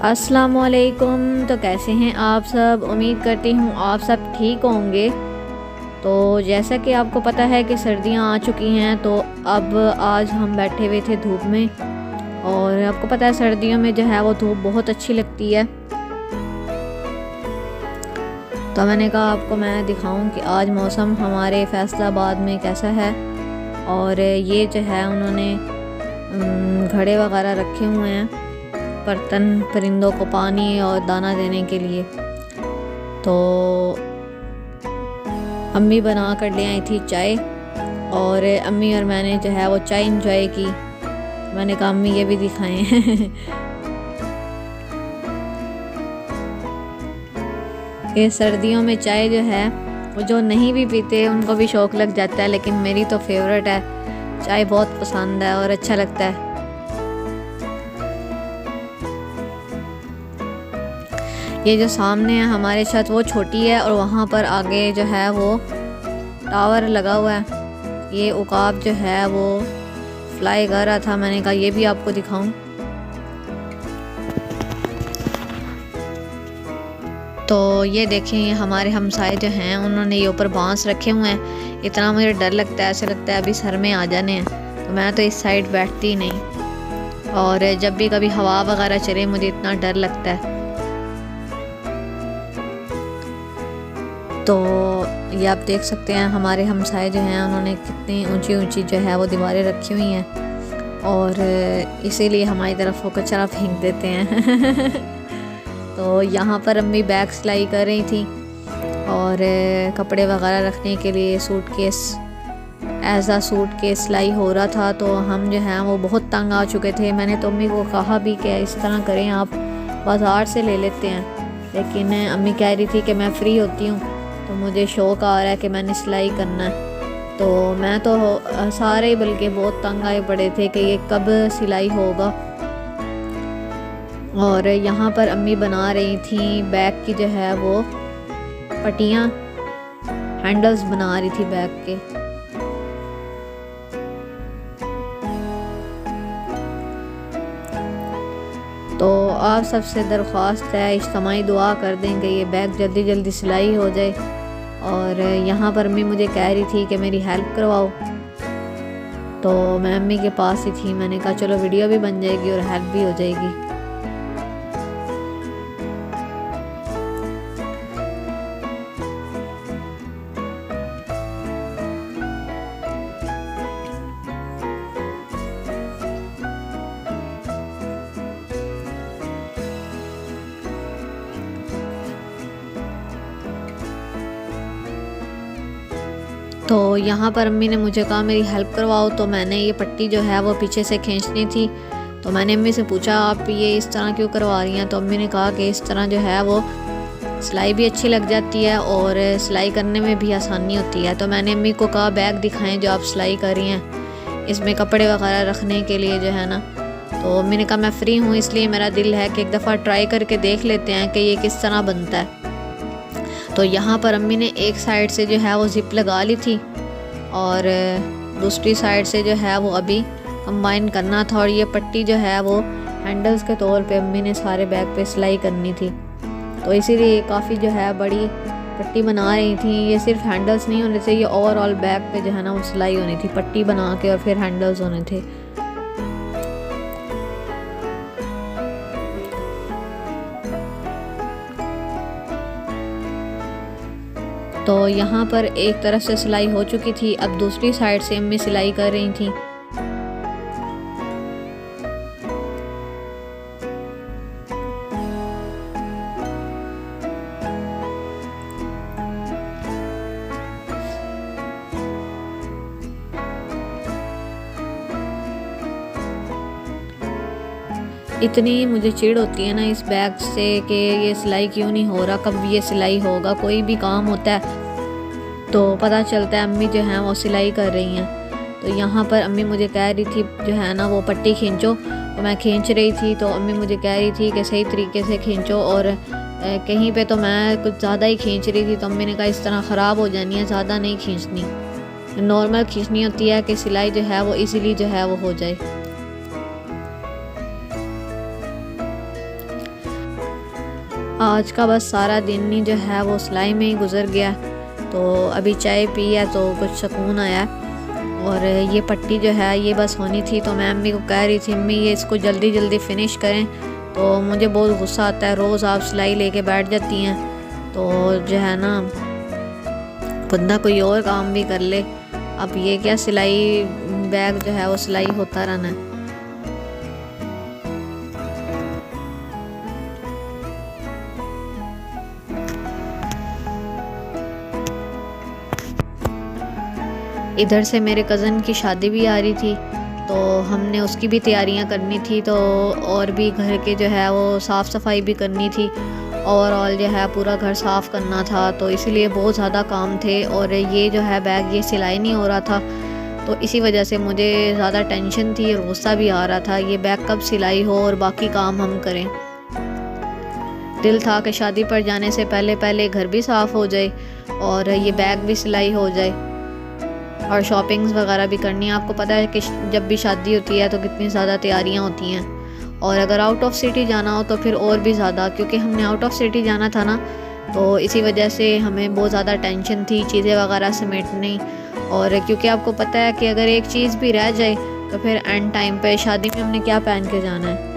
अस्सलामुअलैकुम। तो कैसे हैं आप सब? उम्मीद करती हूँ आप सब ठीक होंगे। तो जैसा कि आपको पता है कि सर्दियाँ आ चुकी हैं, तो अब आज हम बैठे हुए थे धूप में, और आपको पता है सर्दियों में जो है वो धूप बहुत अच्छी लगती है। तो मैंने कहा आपको मैं दिखाऊं कि आज मौसम हमारे फैसलाबाद में कैसा है। और ये जो है उन्होंने घड़े वगैरह रखे हुए हैं, बर्तन परिंदों को पानी और दाना देने के लिए। तो अम्मी बना कर ले आई थी चाय, और अम्मी और मैंने जो है वो चाय इंजॉय की। मैंने कहा अम्मी ये भी दिखाएं। ये सर्दियों में चाय जो है वो जो नहीं भी पीते उनको भी शौक़ लग जाता है, लेकिन मेरी तो फेवरेट है। चाय बहुत पसंद है और अच्छा लगता है। ये जो सामने है हमारे छत वो छोटी है, और वहाँ पर आगे जो है वो टावर लगा हुआ है। ये उकाब जो है वो फ्लाई कर रहा था, मैंने कहा ये भी आपको दिखाऊं। तो ये देखें, ये हमारे हमसाए जो हैं उन्होंने ये ऊपर बांस रखे हुए हैं। इतना मुझे डर लगता है, ऐसे लगता है अभी सर में आ जाने हैं। तो मैं तो इस साइड बैठती ही नहीं, और जब भी कभी हवा वगैरह चले मुझे इतना डर लगता है। तो ये आप देख सकते हैं हमारे हमसाए जो हैं उन्होंने कितनी ऊंची ऊंची जो है वो दीवारें रखी हुई हैं, और इसीलिए हमारी तरफ वो कचरा फेंक देते हैं। तो यहाँ पर अम्मी बैग सिलाई कर रही थी, और कपड़े वगैरह रखने के लिए सूटकेस, ऐसा सूटकेस सिलाई हो रहा था। तो हम जो हैं वो बहुत तंग आ चुके थे। मैंने तो अम्मी को कहा भी कि इस तरह करें, आप बाज़ार से ले लेते हैं, लेकिन अम्मी कह रही थी कि मैं फ़्री होती हूँ तो मुझे शौक़ आ रहा है कि मैंने सिलाई करना है। तो मैं तो सारे बल्कि बहुत तंग आए पड़े थे कि ये कब सिलाई होगा। और यहाँ पर अम्मी बना रही थी बैग की जो है वो पट्टियाँ, हैंडल्स बना रही थी बैग के। तो आप सबसे दरख्वास्त है, इज्तिमाई दुआ कर देंगे ये बैग जल्दी जल्दी सिलाई हो जाए। और यहाँ पर अम्मी मुझे कह रही थी कि मेरी हेल्प करवाओ, तो मैं अम्मी के पास ही थी। मैंने कहा चलो वीडियो भी बन जाएगी और हेल्प भी हो जाएगी। तो यहाँ पर अम्मी ने मुझे कहा मेरी हेल्प करवाओ, तो मैंने ये पट्टी जो है वो पीछे से खींचनी थी। तो मैंने अम्मी से पूछा आप ये इस तरह क्यों करवा रही हैं? तो अम्मी ने कहा कि इस तरह जो है वो सिलाई भी अच्छी लग जाती है और सिलाई करने में भी आसानी होती है। तो मैंने अम्मी को कहा बैग दिखाएं जो आप सिलाई कर रही हैं, इसमें कपड़े वगैरह रखने के लिए जो है ना। तो अम्मी ने कहा मैं फ़्री हूँ, इसलिए मेरा दिल है कि एक दफ़ा ट्राई करके देख लेते हैं कि ये किस तरह बनता है। तो यहाँ पर अम्मी ने एक साइड से जो है वो ज़िप लगा ली थी, और दूसरी साइड से जो है वो अभी कंबाइन करना था। और ये पट्टी जो है वो हैंडल्स के तौर पे अम्मी ने सारे बैग पे सिलाई करनी थी, तो इसीलिए काफ़ी जो है बड़ी पट्टी बना रही थी। ये सिर्फ हैंडल्स नहीं होने चाहिए, ओवरऑल बैग पे जो है ना वो सिलाई होनी थी, पट्टी बना के और फिर हैंडल्स होने थे। तो यहाँ पर एक तरफ से सिलाई हो चुकी थी, अब दूसरी साइड से अम्मी सिलाई कर रही थी। इतनी मुझे चिढ़ होती है ना इस बैग से कि ये सिलाई क्यों नहीं हो रहा, कब ये सिलाई होगा। कोई भी काम होता है तो पता चलता है अम्मी जो हैं वो सिलाई कर रही हैं। तो यहाँ पर अम्मी मुझे कह रही थी जो है ना वो पट्टी खींचो, तो मैं खींच रही थी। तो अम्मी मुझे कह रही थी कि सही तरीके से खींचो, और कहीं पे तो मैं कुछ ज़्यादा ही खींच रही थी। तो अम्मी ने कहा इस तरह ख़राब हो जानी है, ज़्यादा नहीं खींचनी, नॉर्मल खींचनी होती है कि सिलाई जो है वो इजीली जो है वो हो जाए। आज का बस सारा दिन ही जो है वो सिलाई में ही गुजर गया। तो अभी चाय पी है तो कुछ सुकून आया। और ये पट्टी जो है ये बस होनी थी, तो मैं अम्मी को कह रही थी अम्मी ये इसको जल्दी जल्दी फिनिश करें। तो मुझे बहुत गुस्सा आता है, रोज़ आप सिलाई लेके बैठ जाती हैं, तो जो है ना बंदा कोई और काम भी कर ले। अब ये क्या सिलाई बैग जो है वो सिलाई होता रहना है। इधर से मेरे कज़न की शादी भी आ रही थी, तो हमने उसकी भी तैयारियां करनी थी। तो और भी घर के जो है वो साफ़ सफाई भी करनी थी, ओवरऑल जो है पूरा घर साफ़ करना था। तो इसीलिए बहुत ज़्यादा काम थे। और ये जो है बैग ये सिलाई नहीं हो रहा था, तो इसी वजह से मुझे ज़्यादा टेंशन थी और गुस्सा भी आ रहा था, ये बैग कब सिलाई हो और बाकी काम हम करें। दिल था कि शादी पर जाने से पहले पहले घर भी साफ़ हो जाए और ये बैग भी सिलाई हो जाए और शॉपिंग्स वगैरह भी करनी है। आपको पता है कि जब भी शादी होती है तो कितनी ज़्यादा तैयारियां होती हैं, और अगर आउट ऑफ सिटी जाना हो तो फिर और भी ज़्यादा, क्योंकि हमने आउट ऑफ सिटी जाना था ना, तो इसी वजह से हमें बहुत ज़्यादा टेंशन थी चीज़ें वगैरह समेटनी। और क्योंकि आपको पता है कि अगर एक चीज़ भी रह जाए तो फिर एंड टाइम पे शादी में हमने क्या पहन के जाना है।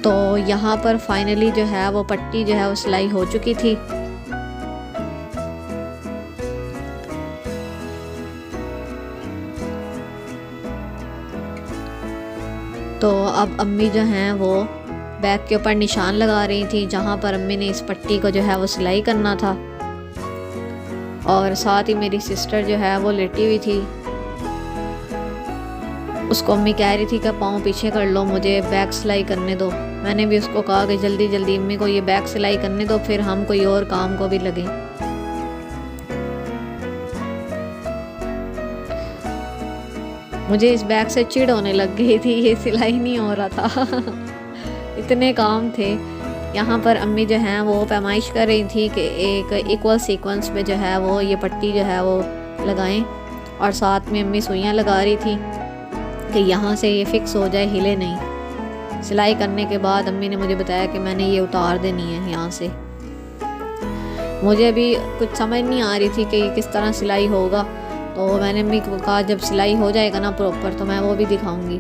तो यहाँ पर फाइनली जो है वो पट्टी जो है वो सिलाई हो चुकी थी। तो अब अम्मी जो हैं वो बैग के ऊपर निशान लगा रही थी जहाँ पर अम्मी ने इस पट्टी को जो है वो सिलाई करना था। और साथ ही मेरी सिस्टर जो है वो लेटी हुई थी, उसको अम्मी कह रही थी कि पाँव पीछे कर लो, मुझे बैग सिलाई करने दो। मैंने भी उसको कहा कि जल्दी जल्दी अम्मी को ये बैग सिलाई करने दो, फिर हम कोई और काम को भी लगें। मुझे इस बैग से चिढ़ होने लग गई थी, ये सिलाई नहीं हो रहा था इतने काम थे। यहाँ पर अम्मी जो हैं वो पैमाइश कर रही थी कि एक इक्वल सीक्वेंस में जो है वो ये पट्टी जो है वो लगाएं, और साथ में अम्मी सुइयाँ लगा रही थी कि यहाँ से ये फिक्स हो जाए, हिले नहीं। सिलाई करने के बाद अम्मी ने मुझे बताया कि मैंने ये उतार देनी है यहाँ से। मुझे अभी कुछ समझ नहीं आ रही थी कि ये किस तरह सिलाई होगा, तो मैंने अम्मी को कहा जब सिलाई हो जाएगा ना प्रॉपर तो मैं वो भी दिखाऊंगी।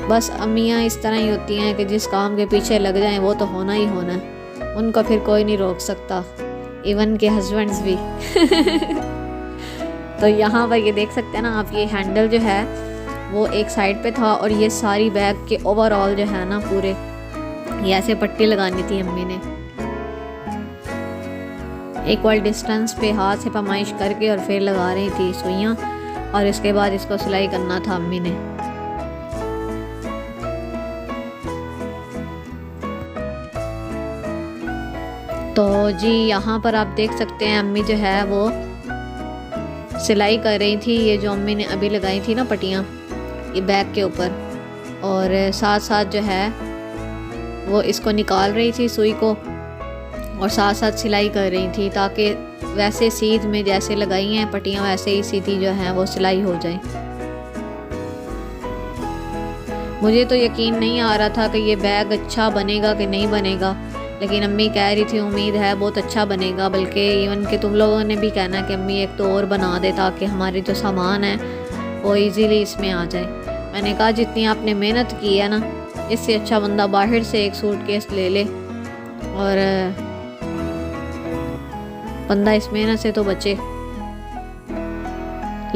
बस अम्मियाँ इस तरह ही होती हैं कि जिस काम के पीछे लग जाएं वो तो होना ही होना है, उनको फिर कोई नहीं रोक सकता, इवन के हस्बैंड्स भी तो यहाँ पर ये देख सकते हैं ना आप, ये हैंडल जो है वो एक साइड पे था और ये सारी बैग के ओवरऑल जो है ना पूरे ये ऐसे पट्टी लगानी थी अम्मी ने। इक्वल डिस्टेंस पे हाथ से पैमाइश करके और फिर लगा रही थी सुइयाँ, और इसके बाद इसको सिलाई करना था अम्मी ने। तो जी यहाँ पर आप देख सकते हैं अम्मी जो है वो सिलाई कर रही थी, ये जो अम्मी ने अभी लगाई थी ना पट्टियाँ ये बैग के ऊपर, और साथ साथ जो है वो इसको निकाल रही थी सुई को और साथ साथ सिलाई कर रही थी, ताकि वैसे सीध में जैसे लगाई हैं पट्टियाँ वैसे ही सीधी जो हैं वो सिलाई हो जाए। मुझे तो यकीन नहीं आ रहा था कि ये बैग अच्छा बनेगा कि नहीं बनेगा, लेकिन अम्मी कह रही थी उम्मीद है बहुत अच्छा बनेगा, बल्कि इवन कि तुम लोगों ने भी कहना कि अम्मी एक तो और बना दे ताकि हमारे जो सामान है वो इजीली इसमें आ जाए। मैंने कहा जितनी आपने मेहनत की है ना, इससे अच्छा बंदा बाहर से एक सूटकेस ले ले और बंदा इस मेहनत से तो बचे।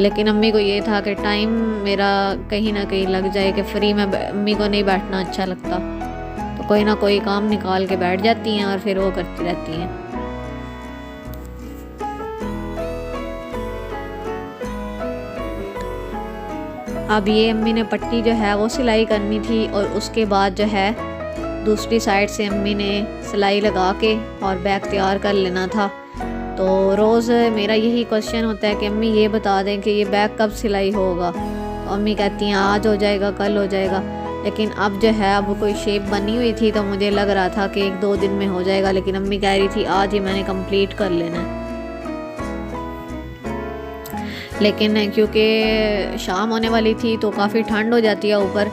लेकिन अम्मी को ये था कि टाइम मेरा कहीं ना कहीं लग जाए, कि फ्री में अम्मी को नहीं बैठना अच्छा लगता, तो कोई ना कोई काम निकाल के बैठ जाती हैं और फिर वो करती रहती हैं। अब ये अम्मी ने पट्टी जो है वो सिलाई करनी थी, और उसके बाद जो है दूसरी साइड से अम्मी ने सिलाई लगा के और बैग तैयार कर लेना था। तो रोज़ मेरा यही क्वेश्चन होता है कि अम्मी ये बता दें कि ये बैग कब सिलाई होगा, तो अम्मी कहती हैं आज हो जाएगा, कल हो जाएगा। लेकिन अब जो है अब कोई शेप बनी हुई थी तो मुझे लग रहा था कि 1-2 दिन में हो जाएगा, लेकिन अम्मी कह रही थी आज ही मैंने कंप्लीट कर लेना है। लेकिन क्योंकि शाम होने वाली थी तो काफ़ी ठंड हो जाती है ऊपर,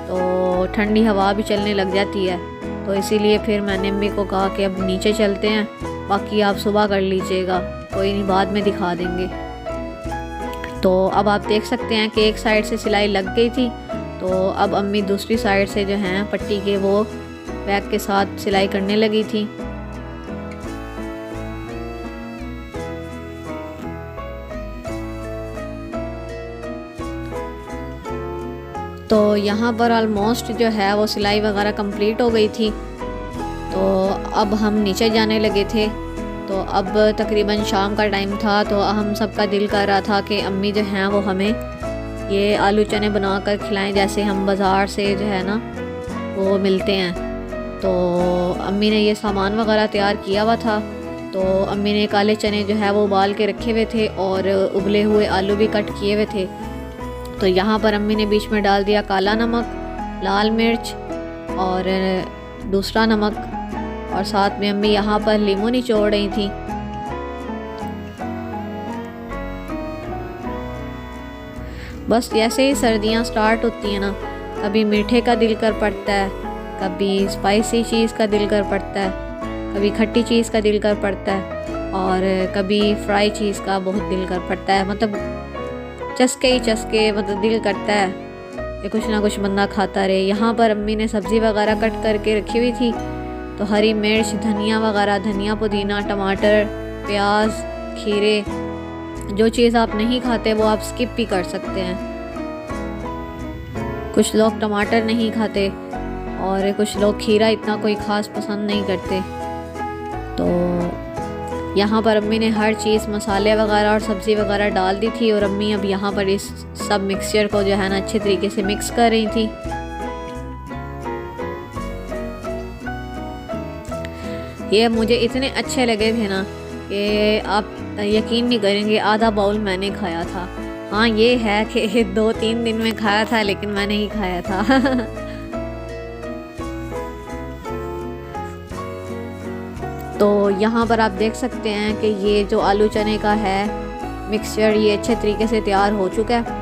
तो ठंडी हवा भी चलने लग जाती है। तो इसीलिए फिर मैंने अम्मी को कहा कि अब नीचे चलते हैं, बाकी आप सुबह कर लीजिएगा, कोई नहीं बाद में दिखा देंगे। तो अब आप देख सकते हैं कि एक साइड से सिलाई लग गई थी, तो अब अम्मी दूसरी साइड से जो हैं पट्टी के वो बैग के साथ सिलाई करने लगी थी। तो यहाँ पर ऑलमोस्ट जो है वो सिलाई वगैरह कंप्लीट हो गई थी। तो अब हम नीचे जाने लगे थे। तो अब तकरीबन शाम का टाइम था, तो हम सबका दिल कर रहा था कि अम्मी जो हैं वो हमें ये आलू चने बना कर खिलाएं, जैसे हम बाज़ार से जो है ना वो मिलते हैं। तो अम्मी ने ये सामान वगैरह तैयार किया हुआ था। तो अम्मी ने काले चने जो है वो उबाल के रखे हुए थे और उबले हुए आलू भी कट किए हुए थे। तो यहाँ पर अम्मी ने बीच में डाल दिया काला नमक, लाल मिर्च और दूसरा नमक, और साथ में अम्मी यहाँ पर लीमू निचोड़ रही थी। बस जैसे ही सर्दियाँ स्टार्ट होती हैं ना, कभी मीठे का दिल कर पड़ता है, कभी स्पाइसी चीज़ का दिल कर पड़ता है, कभी खट्टी चीज़ का दिल कर पड़ता है, और कभी फ्राई चीज़ का बहुत दिल कर पड़ता है। मतलब चस्के ही चस्के, मतलब दिल करता है कि कुछ ना कुछ बंदा खाता रहे। यहाँ पर अम्मी ने सब्ज़ी वगैरह कट करके रखी हुई थी, तो हरी मिर्च, धनिया वगैरह, धनिया पुदीना, टमाटर, प्याज, खीरे, जो चीज़ आप नहीं खाते वो आप स्किप भी कर सकते हैं। कुछ लोग टमाटर नहीं खाते और कुछ लोग खीरा इतना कोई ख़ास पसंद नहीं करते। तो यहाँ पर अम्मी ने हर चीज़, मसाले वगैरह और सब्ज़ी वगैरह डाल दी थी, और अम्मी अब यहाँ पर इस सब मिक्सचर को जो है ना अच्छे तरीके से मिक्स कर रही थी। ये मुझे इतने अच्छे लगे थे ना कि आप यकीन नहीं करेंगे, आधा बाउल मैंने खाया था। हाँ ये है कि 2-3 दिन में खाया था, लेकिन मैंने ही खाया था। तो यहाँ पर आप देख सकते हैं कि ये जो आलू चने का है मिक्सचर, ये अच्छे तरीके से तैयार हो चुका है।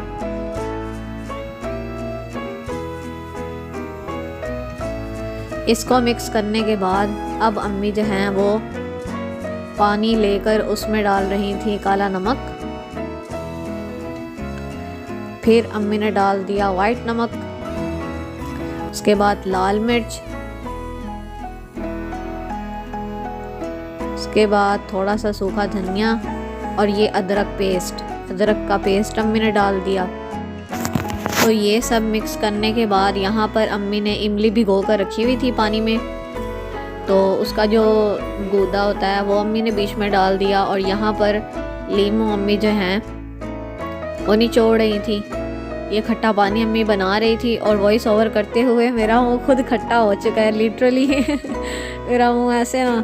इसको मिक्स करने के बाद अब अम्मी जो हैं वो पानी लेकर उसमें डाल रही थी काला नमक, फिर अम्मी ने डाल दिया वाइट नमक, उसके बाद लाल मिर्च, उसके बाद थोड़ा सा सूखा धनिया, और ये अदरक का पेस्ट अम्मी ने डाल दिया। तो ये सब मिक्स करने के बाद यहाँ पर अम्मी ने इमली भिगो कर रखी हुई थी पानी में, तो उसका जो गूदा होता है वो अम्मी ने बीच में डाल दिया, और यहाँ पर लीमू अम्मी जो हैं वो निचोड़ रही थी। ये खट्टा पानी अम्मी बना रही थी, और वॉइस ओवर करते हुए मेरा मुँह खुद खट्टा हो चुका है लिटरली। मेरा मुँह ऐसे ना,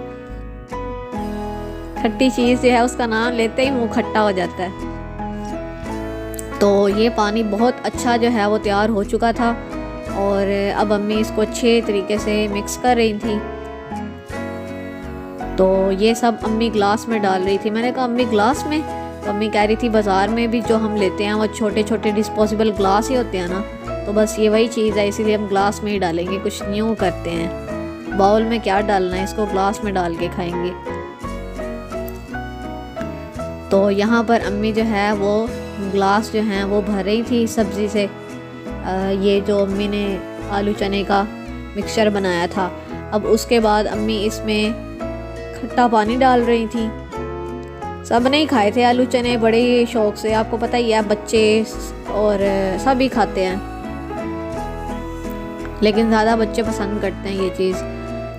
खट्टी चीज़ जो है उसका नाम लेते ही मुँह खट्टा हो जाता है। तो ये पानी बहुत अच्छा जो है वो तैयार हो चुका था, और अब अम्मी इसको अच्छे तरीके से मिक्स कर रही थी। तो ये सब अम्मी ग्लास में डाल रही थी। मैंने कहा अम्मी ग्लास में? तो अम्मी कह रही थी बाज़ार में भी जो हम लेते हैं वो छोटे छोटे डिस्पोजेबल ग्लास ही होते हैं ना, तो बस ये वही चीज़ है, इसीलिए हम ग्लास में ही डालेंगे, कुछ न्यू करते हैं, बाउल में क्या डालना है, इसको ग्लास में डाल के खाएंगे। तो यहाँ पर अम्मी जो है वो ग्लास जो हैं वो भर रही थी सब्ज़ी से, ये जो अम्मी ने आलू चने का मिक्सचर बनाया था। अब उसके बाद अम्मी इसमें खट्टा पानी डाल रही थी। सब ने ही खाए थे आलू चने बड़े ही शौक़ से, आपको पता ही है बच्चे और सभी खाते हैं, लेकिन ज़्यादा बच्चे पसंद करते हैं ये चीज़।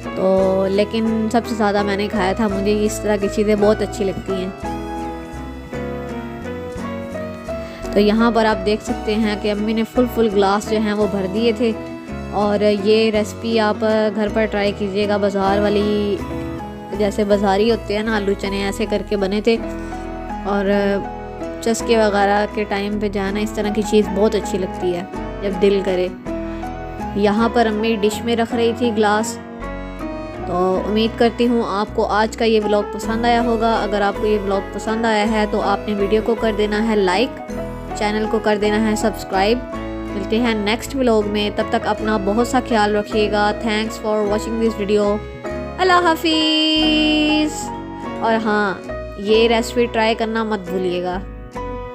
तो लेकिन सबसे ज़्यादा मैंने खाया था, मुझे इस तरह की चीज़ें बहुत अच्छी लगती हैं। तो यहाँ पर आप देख सकते हैं कि अम्मी ने फुल ग्लास जो हैं वो भर दिए थे, और ये रेसिपी आप घर पर ट्राई कीजिएगा। बाज़ार वाली जैसे बाज़ारी होते हैं ना आलू चने, ऐसे करके बने थे, और चस्के वगैरह के टाइम पे जाना इस तरह की चीज़ बहुत अच्छी लगती है जब दिल करे। यहाँ पर अम्मी डिश में रख रही थी ग्लास, तो उम्मीद करती हूँ आपको आज का ये व्लॉग पसंद आया होगा। अगर आपको ये व्लॉग पसंद आया है तो आपने वीडियो को कर देना है लाइक, चैनल को कर देना है सब्सक्राइब। मिलते हैं नेक्स्ट व्लॉग में, तब तक अपना बहुत सा ख्याल रखिएगा। Thanks for watching this video. अल्लाह हाफिज़। और हाँ, ये रेसिपी ट्राई करना मत भूलिएगा।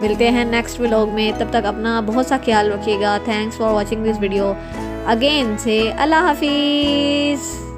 मिलते हैं नेक्स्ट व्लॉग में, तब तक अपना बहुत सा ख्याल रखिएगा। Thanks for watching this video again से अल्लाह हाफिज़।